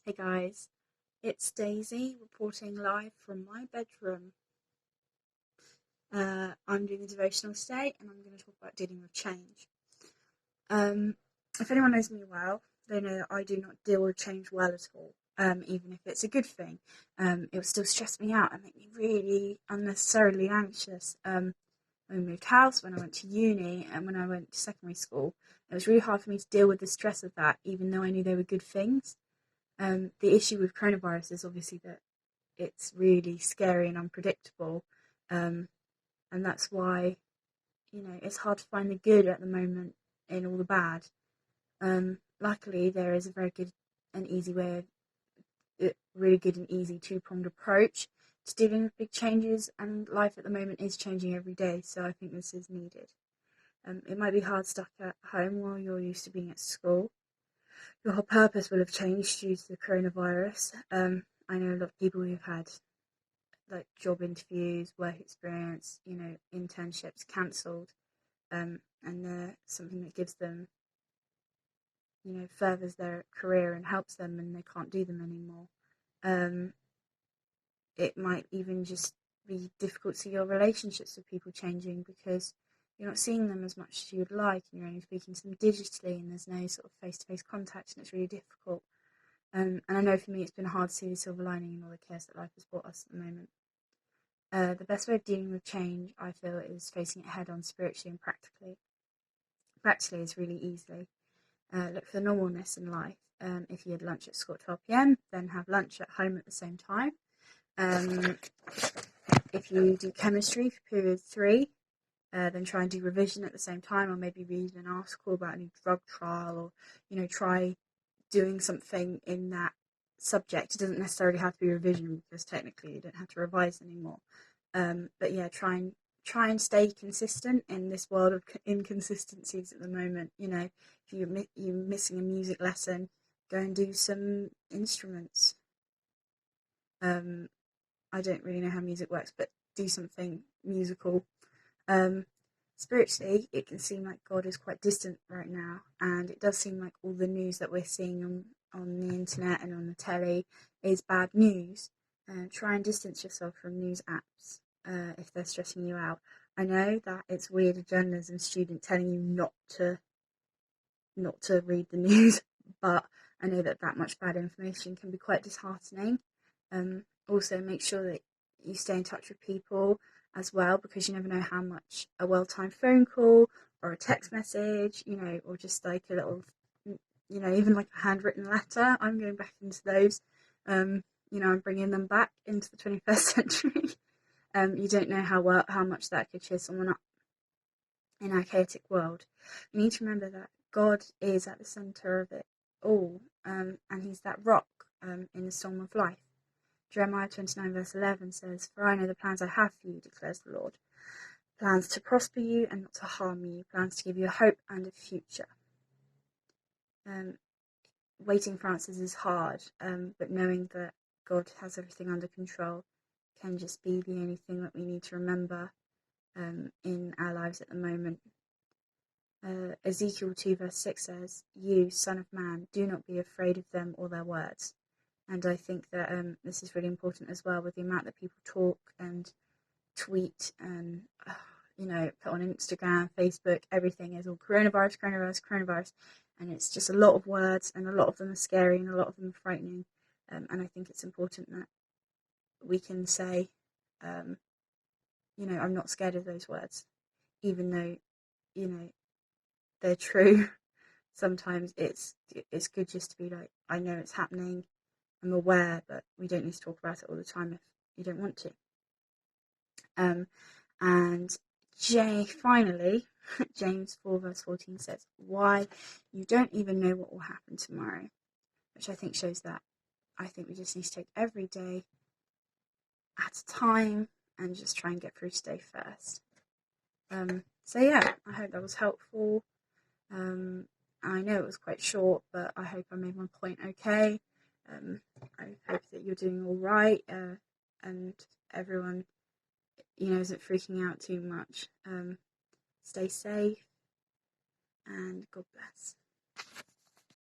Hey guys, it's Daisy reporting live from my bedroom. I'm doing a devotional today and I'm going to talk about dealing with change. Um, if anyone knows me well, they know that I do not deal with change well at all, even if it's a good thing. It will still stress me out and make me really unnecessarily anxious. When I moved house, when I went to uni, and when I went to secondary school, it was really hard for me to deal with the stress of that, even though I knew they were good things. The issue with coronavirus is obviously that it's really scary and unpredictable, um, and that's why it's hard to find the good at the moment in all the bad. Luckily, there is a very good and easy way, really good and easy two-pronged approach to dealing with big changes, and life at the moment is changing every day, so I think this is needed. It might be hard stuck at home while you're used to being at school. Your whole purpose will have changed due to the coronavirus. I know a lot of people who've had like job interviews, work experience, internships cancelled, and they're something that gives them, furthers their career and helps them, and they can't do them anymore. Um, it might even just be difficult to see your relationships with people changing because you're not seeing them as much as you would like, and you're only speaking to them digitally, and there's no sort of face-to-face contact, and it's really difficult. And I know for me, it's been hard to see the silver lining in all the chaos that life has brought us at the moment. The best way of dealing with change, I feel, is facing it head on spiritually and practically. Practically is really easily. Look for the normalness in life. If you had lunch at school at 12 p.m., then have lunch at home at the same time. If you do chemistry for period 3, then try and do revision at the same time, or maybe read an article about a new drug trial, or try doing something in that subject. It doesn't necessarily have to be revision because technically you don't have to revise anymore. But yeah, try and stay consistent in this world of inconsistencies at the moment. If you're missing a music lesson, go and do some instruments. I don't really know how music works, but do something musical. Um, Spiritually, it can seem like God is quite distant right now, and it does seem like all the news that we're seeing on the internet and on the telly is bad news. Try and distance yourself from news apps if they're stressing you out. I know that it's weird, a journalism student telling you not to read the news, but I know that much bad information can be quite disheartening. Also, make sure that you stay in touch with people as well, because you never know how much a well-timed phone call or a text message, or just like a little, even like a handwritten letter. I'm going back into those. I'm bringing them back into the 21st century. You don't know how much that could cheer someone up in our chaotic world. We need to remember that God is at the center of it all, and He's that rock in the storm of life. Jeremiah 29 verse 11 says, "For I know the plans I have for you, declares the Lord. Plans to prosper you and not to harm you, plans to give you a hope and a future." Waiting for answers is hard, but knowing that God has everything under control can just be the only thing that we need to remember in our lives at the moment. Ezekiel 2 verse 6 says, "You, son of man, do not be afraid of them or their words." And I think that this is really important as well, with the amount that people talk and tweet and, put on Instagram, Facebook, everything is all coronavirus, coronavirus, coronavirus. And it's just a lot of words, and a lot of them are scary and a lot of them are frightening. And I think it's important that we can say, I'm not scared of those words, even though, they're true. Sometimes it's good just to be like, I know it's happening, I'm aware, but we don't need to talk about it all the time if you don't want to. And finally, James 4 verse 14 says, "Why, you don't even know what will happen tomorrow," which I think shows that I think we just need to take every day at a time and just try and get through today first. So yeah, I hope that was helpful. I know it was quite short, but I hope I made my point okay. I hope that you're doing all right, and everyone, isn't freaking out too much. Stay safe, and God bless.